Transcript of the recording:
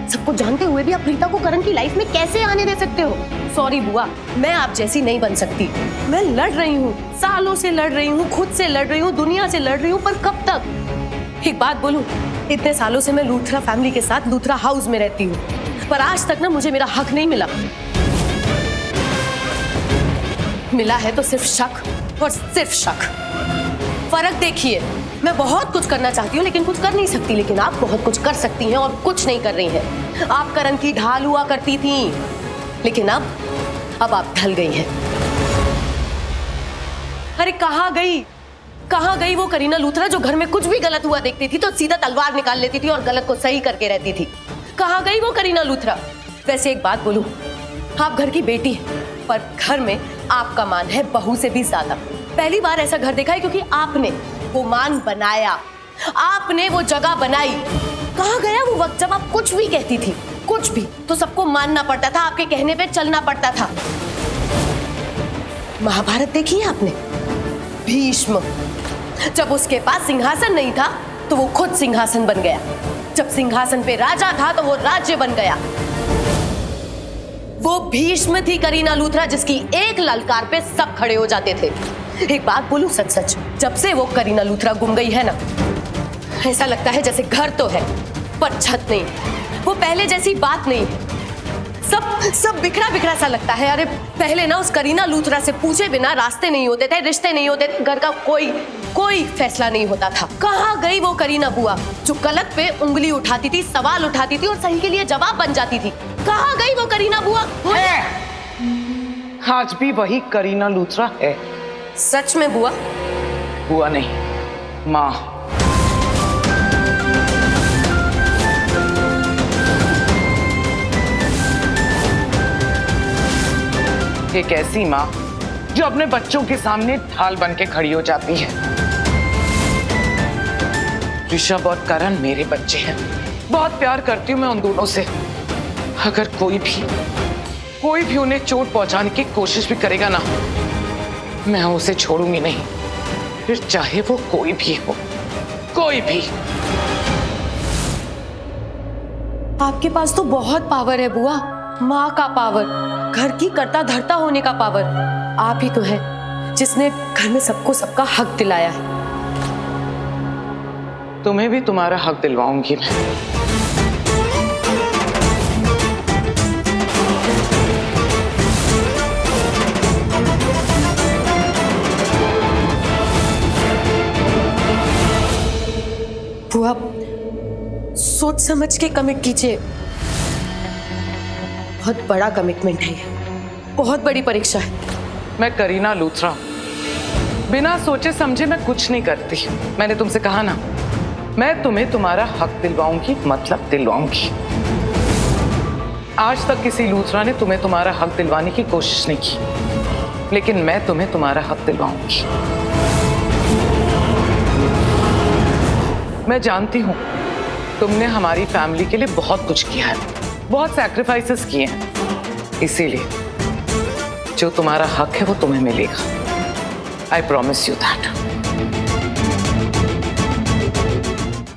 सबको जानते हुए भी आप प्रीता को करण की लाइफ में कैसे आने दे सकते हो? सॉरी बुआ, मैं आप जैसी नहीं बन सकती। मैं लड़ रही हूँ, सालों से लड़ रही हूँ, खुद से लड़ रही हूँ, दुनिया से लड़ रही हूँ, पर कब तक? एक बात बोलूं, इतने सालों से मैं लूथरा फैमिली के साथ लूथरा हाउस में रहती हूँ, पर आज तक ना मुझे मेरा हक नहीं मिला। मिला है तो सिर्फ शक और सिर्फ शक। फर्क देखिए, मैं बहुत कुछ करना चाहती हूँ लेकिन कुछ कर नहीं सकती, लेकिन आप बहुत कुछ कर सकती हैं और कुछ नहीं कर रही हैं। आप करण की ढाल हुआ करती थी, लेकिन अब आप ढल गई हैं। अरे कहाँ गई वो करीना लूथरा जो घर में कुछ भी गलत हुआ देखती थी तो सीधा तलवार निकाल लेती थी और गलत को सही करके रहती थी? कहाँ गई वो करीना लूथरा? वैसे एक बात बोलूं, आप घर की बेटी हैं, पर घर में आपका मान है बहू से भी ज्यादा। पहली बार ऐसा घर देखा है क्योंकि आपने वो मान बनाया, आपने वो जगह बनाई। कहाँ गया वो वक्त जब आप कुछ भी कहती थी, कुछ भी तो सबको मानना पड़ता था, आपके कहने पे चलना पड़ता था? महाभारत देखी है आपने? भीष्म, जब उसके पास सिंहासन नहीं था तो वो खुद सिंहासन बन गया। जब सिंहासन पे राजा था तो वो राज्य बन गया। वो भीष्म थी करीना लूथरा जिसकी एक ललकार पे सब खड़े हो जाते थे। एक बात बोलूं सच सच, जब से वो करीना लूथरा गुम गई है ना, ऐसा लगता है जैसे घर तो है पर छत नहीं, वो पहले जैसी बात नहीं है। सब बिखरा बिखरा सा लगता है। अरे पहले ना उस करीना लूथरा से पूछे बिना रास्ते नहीं होते थे, रिश्ते नहीं होते थे, घर का कोई फैसला नहीं होता था। कहाँ गई वो करीना बुआ जो गलत पे उंगली उठाती थी, सवाल उठाती थी और सही के लिए जवाब बन जाती थी? कहाँ गई वो करीना बुआ? आज भी वही करीना लूथरा है। सच में बुआ? बुआ नहीं, माँ। एक ऐसी माँ जो अपने बच्चों के सामने ढाल बन के खड़ी हो जाती है। ऋषभ और करण मेरे बच्चे हैं, बहुत प्यार करती हूँ मैं उन दोनों से। अगर कोई भी उन्हें चोट पहुंचाने की कोशिश भी करेगा ना, मैं उसे छोड़ूंगी नहीं, फिर चाहे वो कोई भी हो, कोई भी। आपके पास तो बहुत पावर है बुआ, माँ का पावर, घर की करता धरता होने का पावर। आप ही तो है जिसने घर में सबको सबका हक दिलाया है। तुम्हें भी तुम्हारा हक दिलवाऊंगी मैं। बुआ, सोच समझ के कमिट कीजिए। बहुत बड़ा कमिटमेंट है ये, बहुत बड़ी परीक्षा है। मैं करीना लूथरा, बिना सोचे समझे मैं कुछ नहीं करती। मैंने तुमसे कहा ना, मैं तुम्हें तुम्हारा हक दिलवाऊंगी, मतलब दिलवाऊंगी। आज तक किसी लूथरा ने तुम्हें तुम्हारा हक दिलवाने की कोशिश नहीं की, लेकिन मैं तुम्हें तुम्हारा हक दिलवाऊंगी। मैं जानती हूं तुमने हमारी फैमिली के लिए बहुत कुछ किया है, बहुत सैक्रिफाइसेस किए हैं, इसीलिए जो तुम्हारा हक है वो तुम्हें मिलेगा। I promise you that.